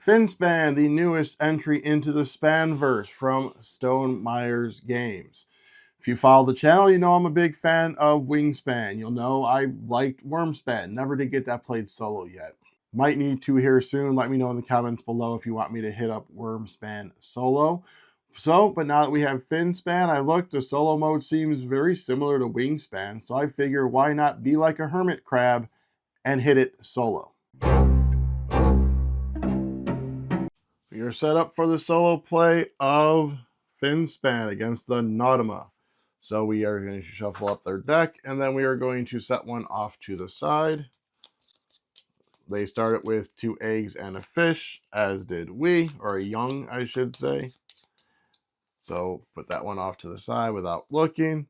Finspan, the newest entry into the Spanverse from Stonemaier Games. If you follow the channel, you know I'm a big fan of Wingspan. You'll know I liked Wyrmspan. Never did get that played solo yet. Might need to here soon. Let me know in the comments below if you want me to hit up Wyrmspan solo. But now that we have Finspan, I looked, the solo mode seems very similar to Wingspan, so I figure why not be like a hermit crab and hit it solo. We are set up for the solo play of Finspan against the Nautoma. So we are going to shuffle up their deck, and then we are going to set one off to the side. They started with 2 eggs and a fish, as did we, or a young, I should say. So put that one off to the side without looking.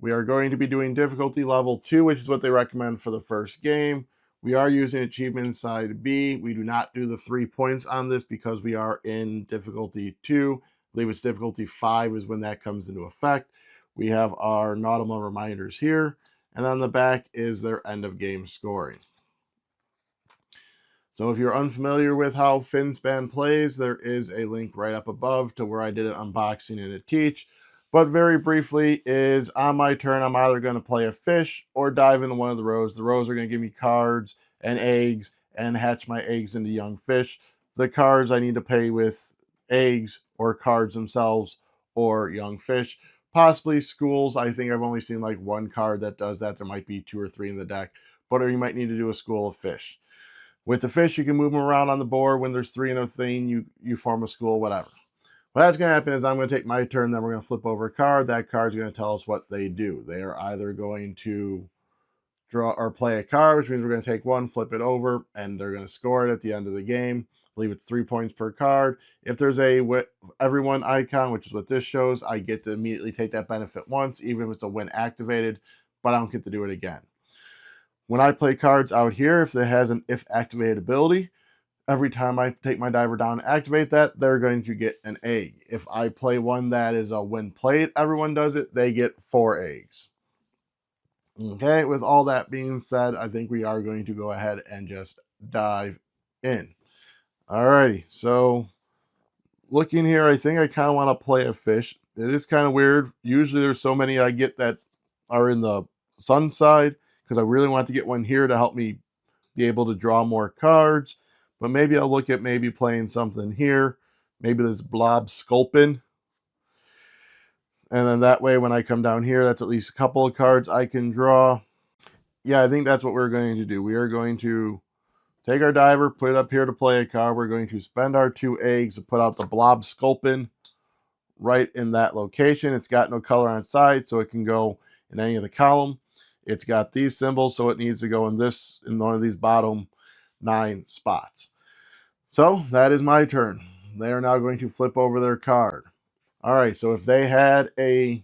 We are going to be doing difficulty level 2, which is what they recommend for the first game. We are using achievement side B. We do not do the 3 points on this because we are in difficulty 2. I believe it's difficulty 5 is when that comes into effect. We have our Nautoma reminders here, and on the back is their end of game scoring. So if you're unfamiliar with how Finspan plays, there is a link right up above to where I did an unboxing and a teach. But very briefly is on my turn, I'm either going to play a fish or dive into one of the rows. The rows are going to give me cards and eggs and hatch my eggs into young fish. The cards I need to pay with eggs or cards themselves or young fish. Possibly schools. I think I've only seen like 1 card that does that. There might be 2 or 3 in the deck, but you might need to do a school of fish. With the fish, you can move them around on the board. When there's 3 in a thing, you form a school, whatever. What's going to happen is I'm going to take my turn, then we're going to flip over a card. That card's going to tell us what they do. They are either going to draw or play a card, which means we're going to take one, flip it over, and they're going to score it at the end of the game. I believe it's 3 points per card. If there's a everyone icon, which is what this shows, I get to immediately take that benefit once, even if it's a win activated, but I don't get to do it again. When I play cards out here, if it has an if activated ability, every time I take my diver down and activate that, they're going to get an egg. If I play one that is a when played, everyone does it, they get 4 eggs. Okay, with all that being said, I think we are going to go ahead and just dive in. Alrighty, so looking here, I think I kind of want to play a fish. It is kind of weird. Usually there's so many I get that are in the sun side, because I really want to get one here to help me be able to draw more cards. But maybe I'll look at maybe playing something here. Maybe this blob sculpin. And then that way when I come down here, that's at least a couple of cards I can draw. Yeah, I think that's what we're going to do. We are going to take our diver, put it up here to play a card. We're going to spend our 2 eggs to put out the blob sculpin right in that location. It's got no color on its side, so it can go in any of the column. It's got these symbols, so it needs to go in one of these bottom 9 spots. So that is my turn. They are now going to flip over their card. All right, so if they had a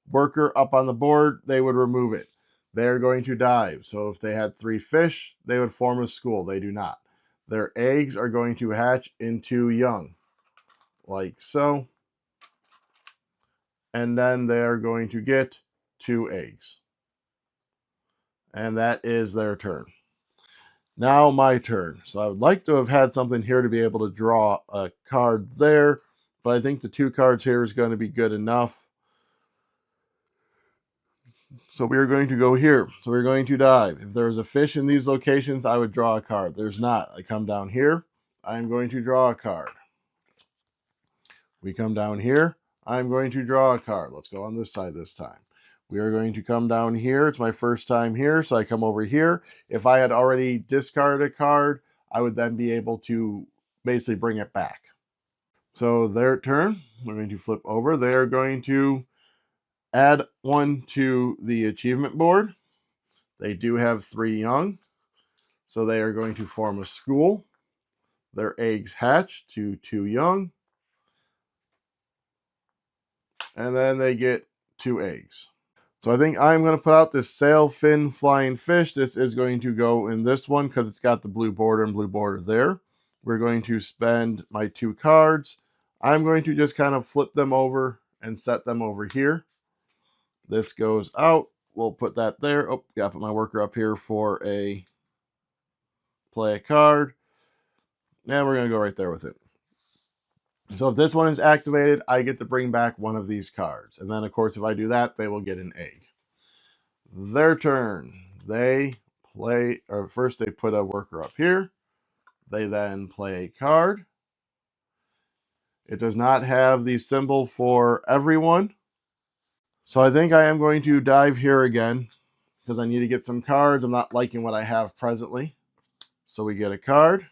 worker up on the board, they would remove it. They're going to dive. So if they had 3 fish, they would form a school. They do not. Their eggs are going to hatch into young, like so. And then they're going to get 2 eggs. And that is their turn. Now my turn. So I would like to have had something here to be able to draw a card there, but I think the 2 cards here is going to be good enough. So we are going to go here. So we're going to dive. If there's a fish in these locations, I would draw a card. There's not. I come down here. I'm going to draw a card. We come down here. I'm going to draw a card. Let's go on this side this time. We are going to come down here. It's my first time here, so I come over here. If I had already discarded a card, I would then be able to basically bring it back. So their turn, we're going to flip over. They're going to add 1 to the achievement board. They do have 3 young, so they are going to form a school. Their eggs hatch to 2 young, and then they get 2 eggs. So I think I'm going to put out this sail fin flying fish. This is going to go in this one because it's got the blue border and blue border there. We're going to spend my 2 cards. I'm going to just kind of flip them over and set them over here. This goes out. We'll put that there. Oh, gotta put my worker up here for a play a card. And we're going to go right there with it. So if this one is activated, I get to bring back one of these cards. And then, of course, if I do that, they will get an egg. Their turn. They play, or first they put a worker up here. They then play a card. It does not have the symbol for everyone. So I think I am going to dive here again because I need to get some cards. I'm not liking what I have presently. So we get a card.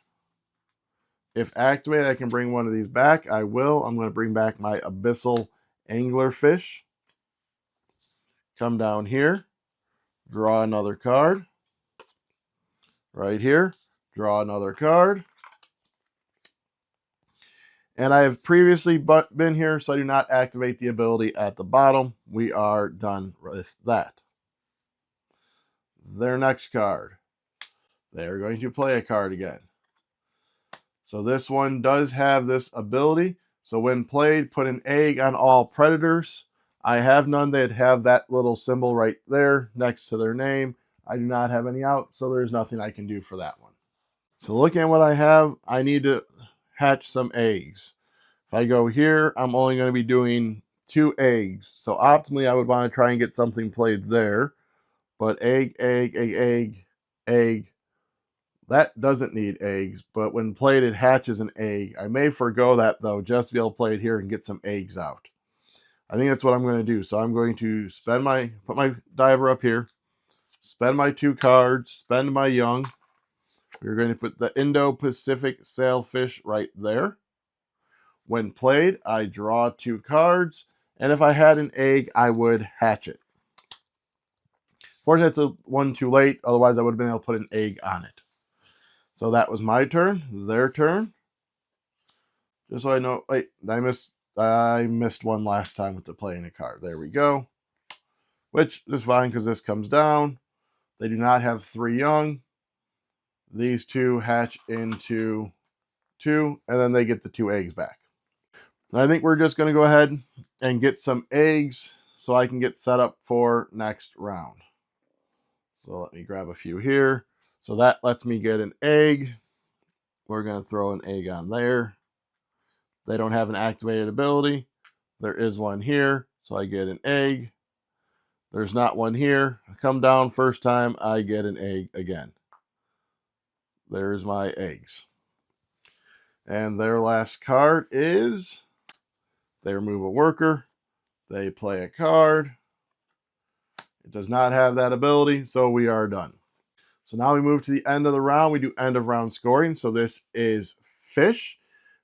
If activated, I can bring one of these back. I will. I'm going to bring back my abyssal anglerfish. Come down here. Draw another card. Right here. Draw another card. And I have previously been here, so I do not activate the ability at the bottom. We are done with that. Their next card. They are going to play a card again. So this one does have this ability. So when played, put an egg on all predators. I have none that have that little symbol right there next to their name. I do not have any out, so there's nothing I can do for that one. So looking at what I have, I need to hatch some eggs. If I go here, I'm only going to be doing 2 eggs. So optimally, I would want to try and get something played there. But egg, egg, egg, egg, egg. That doesn't need eggs, but when played, it hatches an egg. I may forego that, though, just to be able to play it here and get some eggs out. I think that's what I'm going to do. So I'm going to put my diver up here, spend my 2 cards, spend my young. We're going to put the Indo-Pacific sailfish right there. When played, I draw 2 cards, and if I had an egg, I would hatch it. Fortunately, it's a one too late. Otherwise, I would have been able to put an egg on it. So that was my turn. Their turn. Just so I know. Wait, I missed one last time with the playing a card. There we go. Which is fine because this comes down. They do not have 3 young. These 2 hatch into 2, and then they get the 2 eggs back. I think we're just going to go ahead and get some eggs so I can get set up for next round. So let me grab a few here. So that lets me get an egg. We're going to throw an egg on there. They don't have an activated ability. There is one here, so I get an egg. There's not one here. I come down first time, I get an egg again. There's my eggs. And their last card is they remove a worker. They play a card. It does not have that ability, so we are done. So now we move to the end of the round. We do end of round scoring. So this is fish.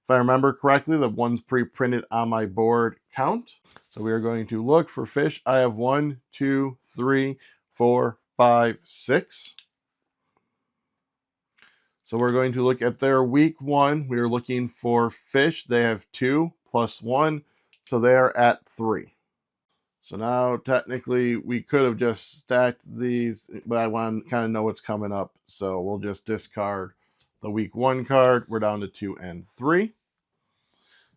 If I remember correctly, the ones pre-printed on my board count. So we are going to look for fish. I have 1, 2, 3, 4, 5, 6. So we're going to look at their week 1. We are looking for fish. They have 2 plus 1. So they are at 3. So now technically we could have just stacked these, but I want to kind of know what's coming up. So we'll just discard the week 1 card. We're down to 2 and 3.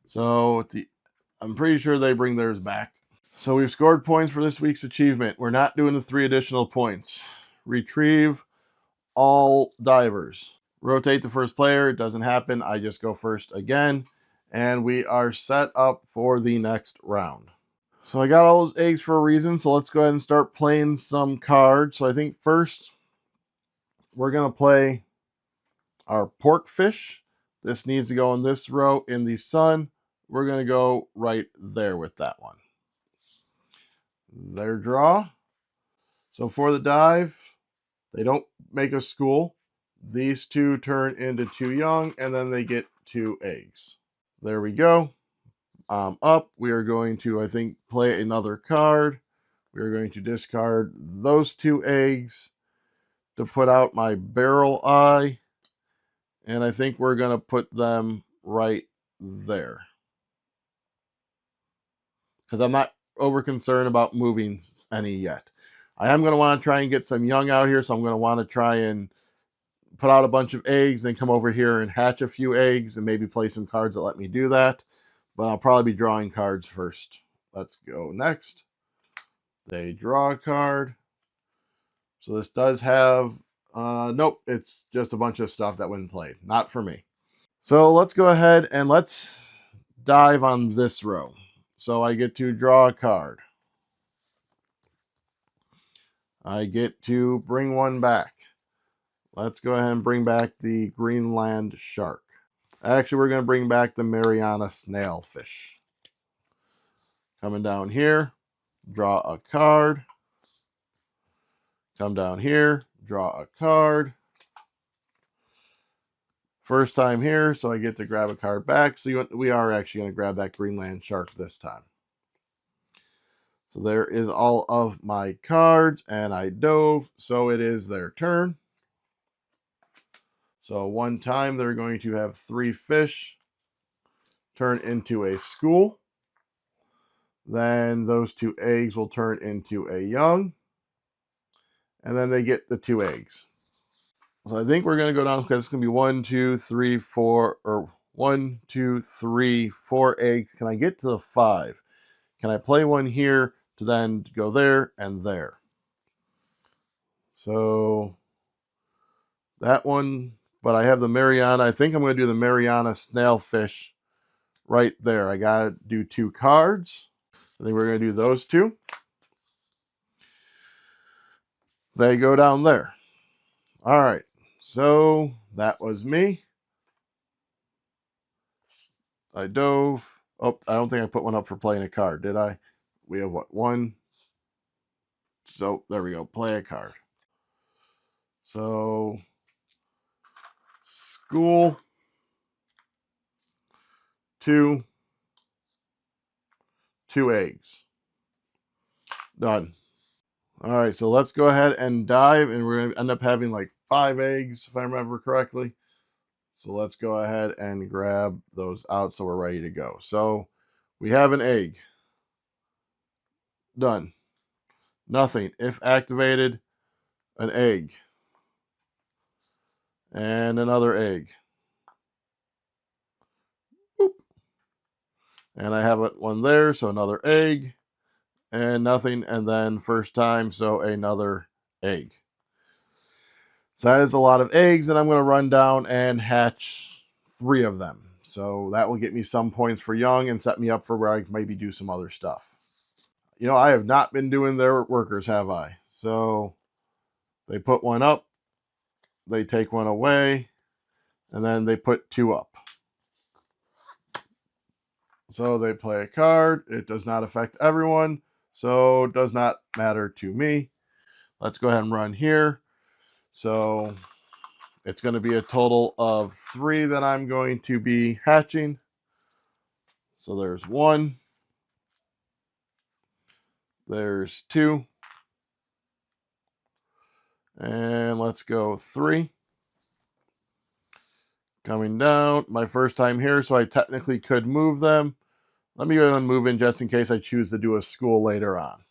So I'm pretty sure they bring theirs back. So we've scored points for this week's achievement. We're not doing the 3 additional points. Retrieve all divers. Rotate the first player. It doesn't happen. I just go first again. And we are set up for the next round. So I got all those eggs for a reason. So let's go ahead and start playing some cards. So I think first we're going to play our pork fish. This needs to go in this row in the sun. We're going to go right there with that one. Their draw. So for the dive, they don't make a school. These 2 turn into 2 young, and then they get 2 eggs. There we go. Up, we are going to, I think, play another card. We are going to discard those 2 eggs to put out my barrel eye. And I think we're going to put them right there. Because I'm not over concerned about moving any yet. I am going to want to try and get some young out here, so I'm going to want to try and put out a bunch of eggs, then come over here and hatch a few eggs and maybe play some cards that let me do that. But I'll probably be drawing cards first. Let's go next. They draw a card. So this does have, nope, it's just a bunch of stuff that wasn't played. Not for me. So let's go ahead and let's dive on this row. So I get to draw a card. I get to bring one back. Let's go ahead and bring back the Greenland shark. Actually, we're going to bring back the Mariana snailfish. Coming down here, draw a card. Come down here, draw a card. First time here, so I get to grab a card back. So we are actually going to grab that Greenland shark this time. So there is all of my cards, and I dove, so it is their turn. So one time they're going to have 3 fish turn into a school. Then those 2 eggs will turn into a young. And then they get the 2 eggs. So I think we're going to go down because it's going to be 1, 2, 3, 4, or 1, 2, 3, 4 eggs. Can I get to the 5? Can I play one here to then go there and there? So that one, but I have the Mariana. I think I'm going to do the Mariana snailfish right there. I got to do 2 cards. I think we're going to do those 2. They go down there. All right. So that was me. I dove. Oh, I don't think I put one up for playing a card, did I? We have what? 1. So there we go. Play a card. So school 2 eggs. Done. All right, so let's go ahead and dive, and we're going to end up having like 5 eggs, if I remember correctly. So let's go ahead and grab those out so we're ready to go. So we have an egg. Done. Nothing. If activated, an egg. And another egg. Boop. And I have one there, so another egg. And nothing. And then first time, so another egg. So that is a lot of eggs, and I'm going to run down and hatch 3 of them. So that will get me some points for young and set me up for where I maybe do some other stuff. You know, I have not been doing their workers, have I? So they put 1 up, they take 1 away, and then they put 2 up. So they play a card. It does not affect everyone, so it does not matter to me. Let's go ahead and run here. So it's going to be a total of 3 that I'm going to be hatching. So there's 1. There's 2. And let's go 3. Coming down. My first time here, so I technically could move them. Let me go ahead and move in just in case I choose to do a school later on.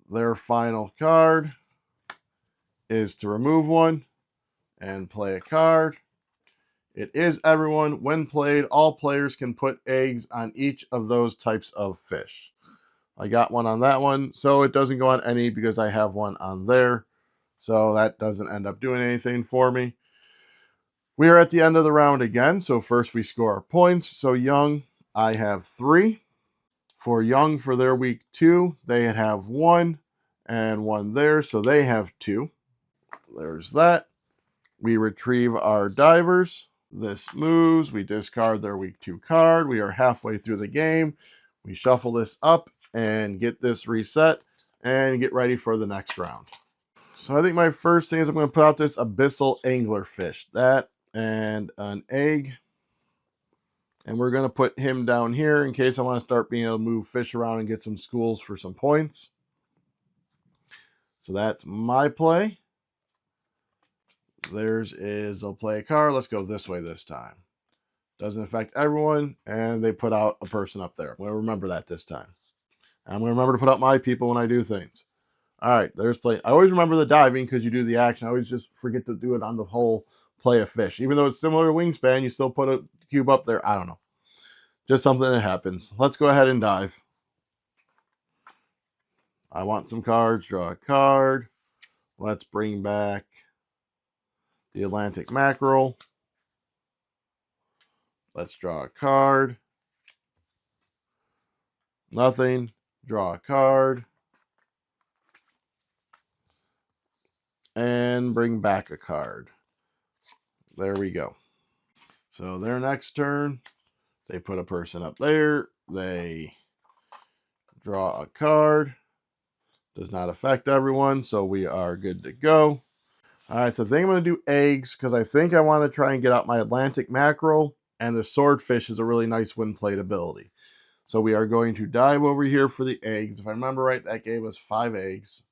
Their final card is to remove 1 and play a card. It is everyone. When played, all players can put eggs on each of those types of fish. I got 1 on that one, so it doesn't go on any because I have 1 on there. So that doesn't end up doing anything for me. We are at the end of the round again. So first we score our points. So young, I have 3. For young, for their week 2, they have 1 and 1 there. So they have 2. There's that. We retrieve our divers. This moves. We discard their week 2 card. We are halfway through the game. We shuffle this up and get this reset and get ready for the next round. So I think my first thing is I'm going to put out this abyssal anglerfish. That and an egg. And we're going to put him down here in case I want to start being able to move fish around and get some schools for some points. So that's my play. Theirs is they'll play a card. Let's go this way this time. Doesn't affect everyone. And they put out a person up there. I'm going to remember that this time. I'm going to remember to put out my people when I do things. All right, there's play. I always remember the diving because you do the action. I always just forget to do it on the whole play of fish. Even though it's similar to Wingspan, you still put a cube up there. I don't know. Just something that happens. Let's go ahead and dive. I want some cards. Draw a card. Let's bring back the Atlantic mackerel. Let's draw a card. Nothing. Draw a card. And bring back a card. There we go. So their next turn, they put a person up there. They draw a card. Does not affect everyone, so we are good to go. All right, so I think I'm going to do eggs because I think I want to try and get out my Atlantic mackerel, and the swordfish is a really nice wind plate ability. So we are going to dive over here for the eggs. If I remember right, that gave us 5 eggs.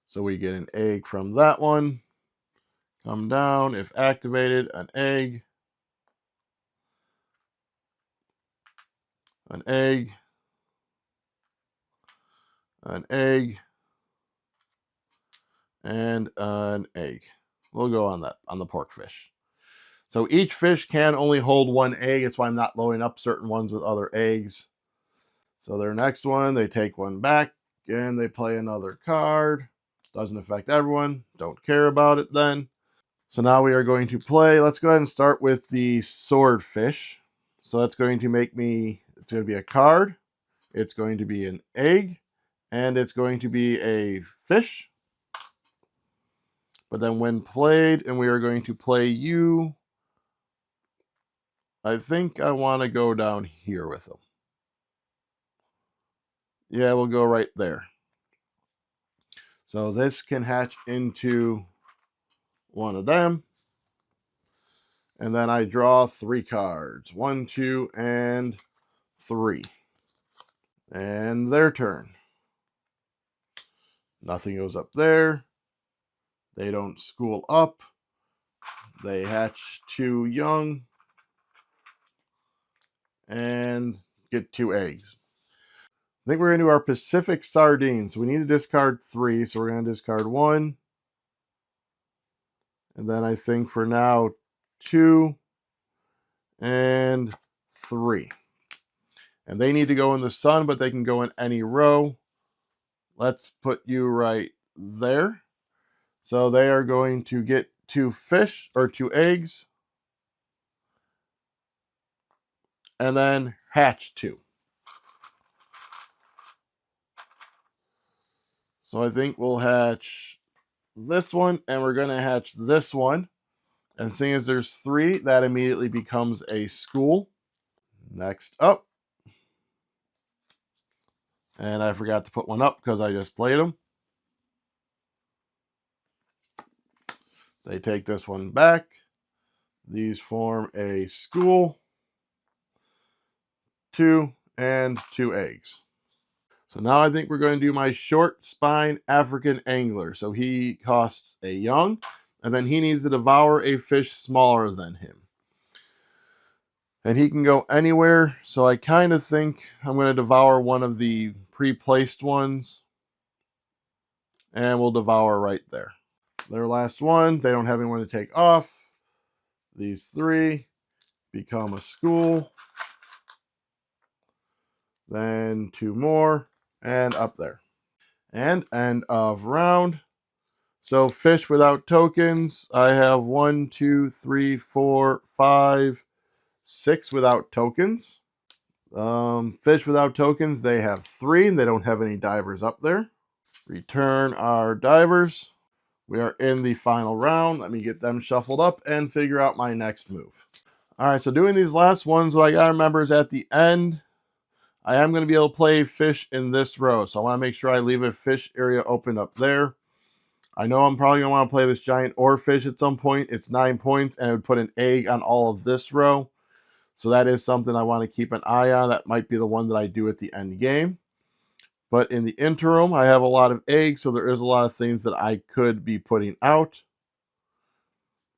So we get an egg from that one. Come down, if activated, an egg, an egg, an egg, and an egg. We'll go on that, on the pork fish. So each fish can only hold 1 egg. That's why I'm not loading up certain ones with other eggs. So their next one, they take one back, and they play another card. Doesn't affect everyone. Don't care about it then. So now we are going to play. Let's go ahead and start with the swordfish. So that's going to make me, it's going to be a card. It's going to be an egg. And it's going to be a fish. But then when played, and we are going to play you, I think I want to go down here with them. Yeah, we'll go right there. So this can hatch into one of them. And then I draw 3 cards. 1, 2, and 3. And their turn. Nothing goes up there. They don't school up. They hatch 2 young. And get 2 eggs. I think we're going to do our Pacific sardines. We need to discard 3. So we're going to discard 1. And then I think for now 2 and 3. And they need to go in the sun, but they can go in any row. Let's put you right there. So they are going to get 2 fish or 2 eggs. And then hatch 2. So I think we'll hatch this one, and we're going to hatch this one. And seeing as there's 3, that immediately becomes a school. Next up. And I forgot to put one up because I just played them. They take this one back. These form a school. 2 and 2 eggs. So now I think we're going to do my short spine African angler. So he costs a young, and then he needs to devour a fish smaller than him. And he can go anywhere, so I kind of think I'm going to devour one of the pre-placed ones, and we'll devour right there. Their last one, they don't have anyone to take off. These 3 become a school. Then 2 more, and up there. And end of round. So fish without tokens, I have 1, 2, 3, 4, 5, 6 without tokens. Fish without tokens, they have 3, and they don't have any divers up there. Return our divers. We are in the final round. Let me get them shuffled up and figure out my next move. All right, so doing these last ones, what I got to remember is at the end, I am going to be able to play fish in this row. So I want to make sure I leave a fish area open up there. I know I'm probably going to want to play this giant oarfish at some point. It's 9 points, and it would put an egg on all of this row. So that is something I want to keep an eye on. That might be the one that I do at the end game. But in the interim, I have a lot of eggs, so there is a lot of things that I could be putting out.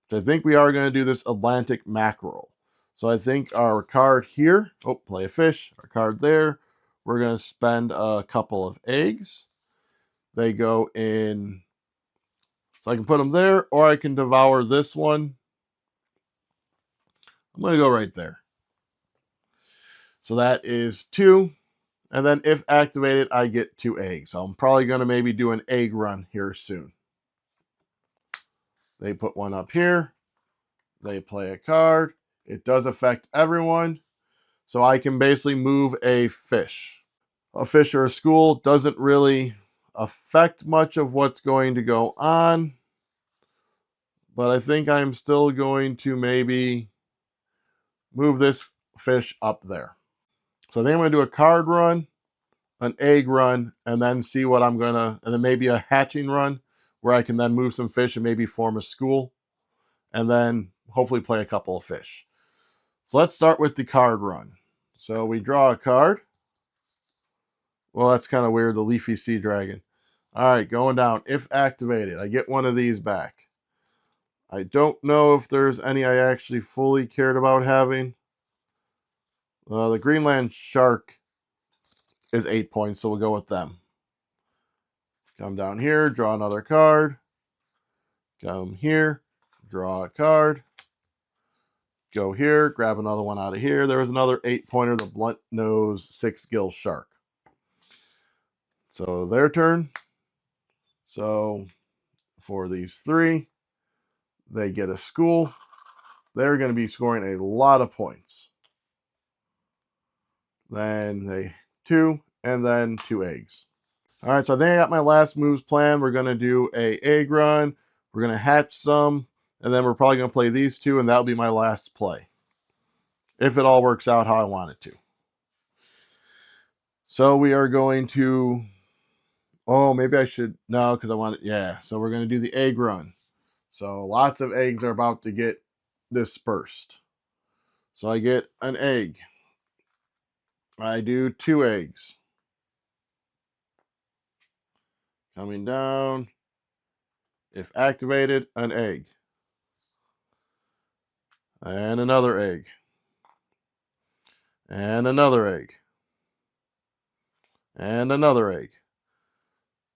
So I think we are going to do this Atlantic mackerel. So I think our card here, play a fish, our card there, we're going to spend a couple of eggs. They go in, so I can put them there, or I can devour this one. I'm going to go right there. So that is 2. And then if activated, I get 2 eggs. So I'm probably going to maybe do an egg run here soon. They put one up here. They play a card. It does affect everyone. So I can basically move a fish. A fish or a school doesn't really affect much of what's going to go on. But I think I'm still going to maybe move this fish up there. So I think I'm going to do a card run, an egg run, and then see what I'm going to, and then maybe a hatching run where I can then move some fish and maybe form a school, and then hopefully play a couple of fish. So let's start with the card run. So we draw a card. Well, that's kind of weird, the leafy sea dragon. All right, going down. If activated, I get one of these back. I don't know if there's any I actually fully cared about having. The Greenland shark is 8 points, so we'll go with them. Come down here, draw another card. Come here, draw a card. Go here, grab another one out of here. There was another 8-pointer, the blunt nose 6-gill shark. So their turn. So for these three, they get a school. They're going to be scoring a lot of points. Then they 2, and then 2 eggs. All right, so I think I got my last moves planned. We're going to do a egg run. We're going to hatch some, and then we're probably going to play these 2, and that'll be my last play. If it all works out how I want it to. So we are going to... Oh, maybe I should... No, because I want it... Yeah, so we're going to do the egg run. So lots of eggs are about to get dispersed. So I get an egg. I do 2 eggs. Coming down. If activated, an egg. And another egg. And another egg. And another egg.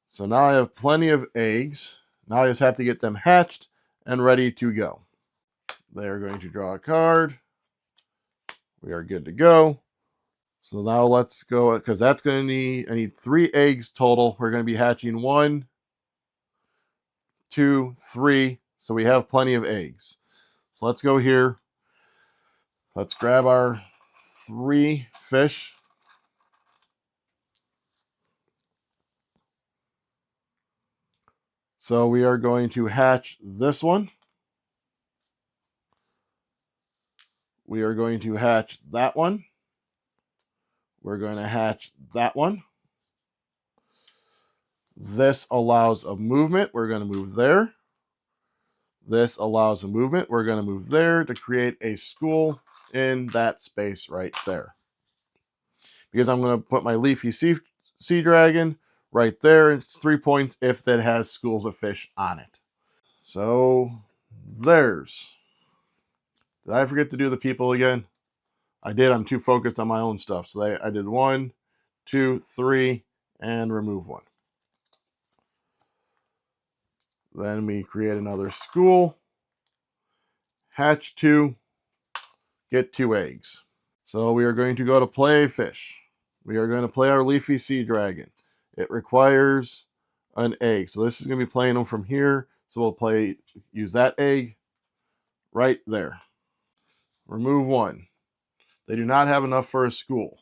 So now I have plenty of eggs. Now I just have to get them hatched and ready to go. They are going to draw a card. We are good to go. So now let's go, because that's going to need, I need 3 eggs total. We're going to be hatching 1, 2, 3. So we have plenty of eggs. So let's go here. Let's grab our 3 fish. So we are going to hatch this one. We are going to hatch that one. We're going to hatch that one. This allows a movement. We're going to move there. This allows a movement. We're going to move there to create a school in that space right there. Because I'm going to put my leafy sea dragon right there. It's 3 points if that has schools of fish on it. So there's... Did I forget to do the people again? I did. I'm too focused on my own stuff. So I did 1, 2, 3, and remove 1. Then we create another school. Hatch 2. Get 2 eggs. So we are going to go to play fish. We are going to play our leafy sea dragon. It requires an egg. So this is going to be playing them from here. So we'll use that egg right there. Remove 1. They do not have enough for a school.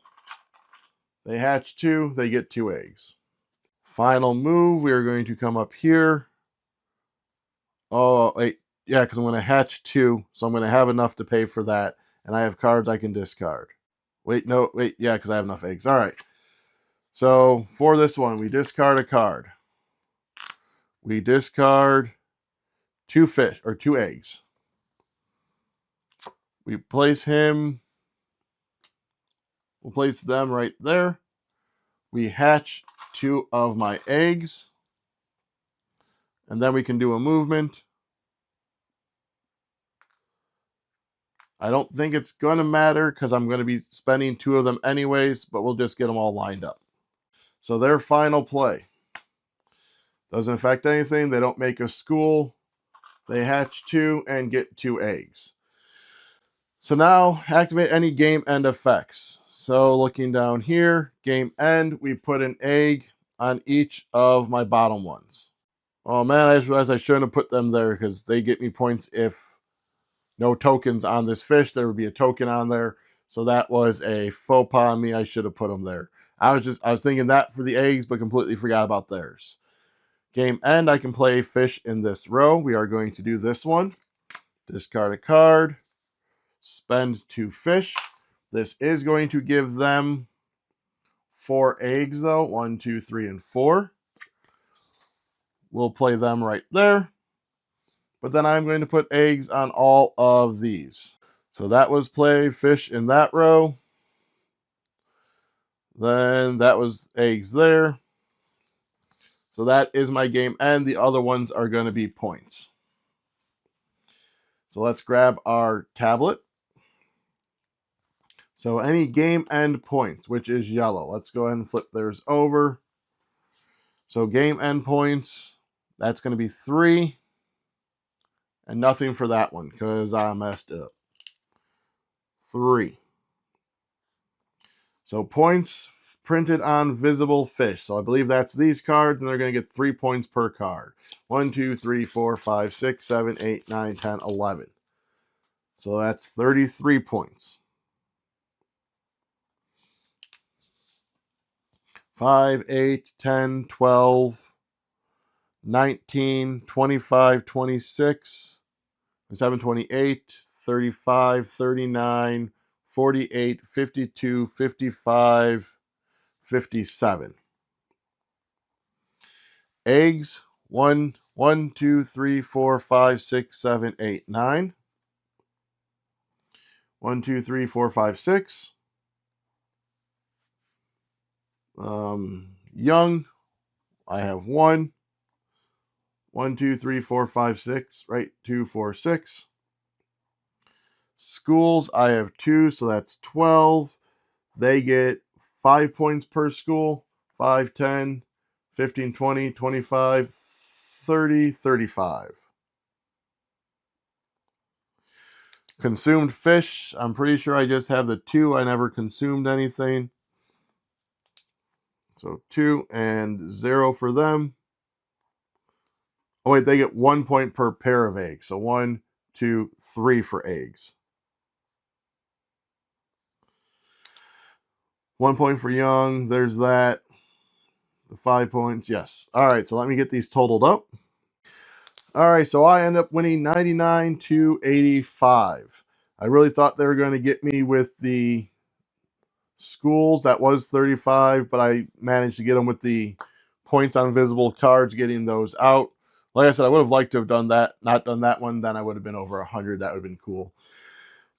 They hatch 2. They get 2 eggs. Final move. We are going to come up here. Oh, wait. Yeah, because I'm going to hatch 2. So I'm going to have enough to pay for that. And I have cards I can discard. Wait, no, wait. Yeah, because I have enough eggs. All right. So for this one, we discard a card. We discard 2 fish or 2 eggs. We place him. We'll place them right there. We hatch 2 of my eggs. And then we can do a movement. I don't think it's going to matter because I'm going to be spending 2 of them anyways, but we'll just get them all lined up. So their final play. Doesn't affect anything. They don't make a school. They hatch 2 and get 2 eggs. So now activate any game end effects. So looking down here, game end, we put an egg on each of my bottom ones. Oh man, I just realized I shouldn't have put them there because they get me points if no tokens on this fish. There would be a token on there. So that was a faux pas on me. I should have put them there. I was thinking that for the eggs, but completely forgot about theirs. Game end, I can play fish in this row. We are going to do this one. Discard a card. Spend 2 fish. This is going to give them 4 eggs, though. 1, 2, 3, and 4. We'll play them right there. But then I'm going to put eggs on all of these. So that was play fish in that row. Then that was eggs there. So that is my game end. The other ones are going to be points. So let's grab our tablet. So any game end points, which is yellow. Let's go ahead and flip theirs over. So game end points, that's going to be 3. And nothing for that one because I messed up. 3. So points printed on visible fish. So I believe that's these cards, and they're going to get 3 points per card. 1, 2, 3, 4, 5, 6, 7, 8, 9, 10, 11. So that's 33 points. 5, 8, 10, 12, 19, 25, 26, 27, 28, 35, 39, 48, 52, 55, 57. Eggs, 1, 2, 3, 4, 5, 6, 7, 8, 9. 1, 2, 3, 4, 5, 6. Young, I have 1. 1, 2, 3, 4, 5, 6. Right, 2, 4, 6. Schools, I have 2, so that's 12. They get 5 points per school. 5, 10, 15, 20, 25, 30, 35. Consumed fish, I'm pretty sure I just have the 2. I never consumed anything. So 2 and 0 for them. Oh wait, they get 1 point per pair of eggs. So 1, 2, 3 for eggs. 1 point for young. There's that. The 5 points. Yes. All right. So let me get these totaled up. All right. So I end up winning 99 to 85. I really thought they were going to get me with the schools. That was 35, but I managed to get them with the points on visible cards, getting those out. Like I said, I would have liked to have done that, not done that one. Then I would have been over 100. That would have been cool.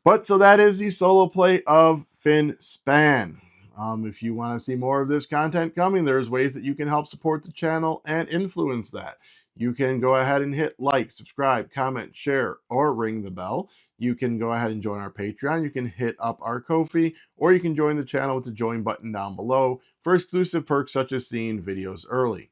But so that is the solo play of Finspan. If you want to see more of this content coming, there's ways that you can help support the channel and influence that. You can go ahead and hit like, subscribe, comment, share, or ring the bell. You can go ahead and join our Patreon. You can hit up our Ko-fi, or you can join the channel with the join button down below for exclusive perks such as seeing videos early.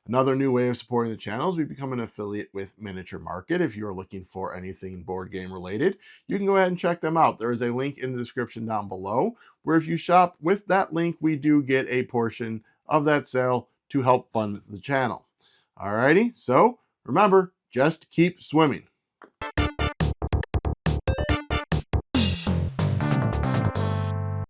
Another new way of supporting the channel is we become an affiliate with Miniature Market. If you're looking for anything board game related, you can go ahead and check them out. There is a link in the description down below where if you shop with that link, we do get a portion of that sale to help fund the channel. Alrighty, so remember, just keep swimming.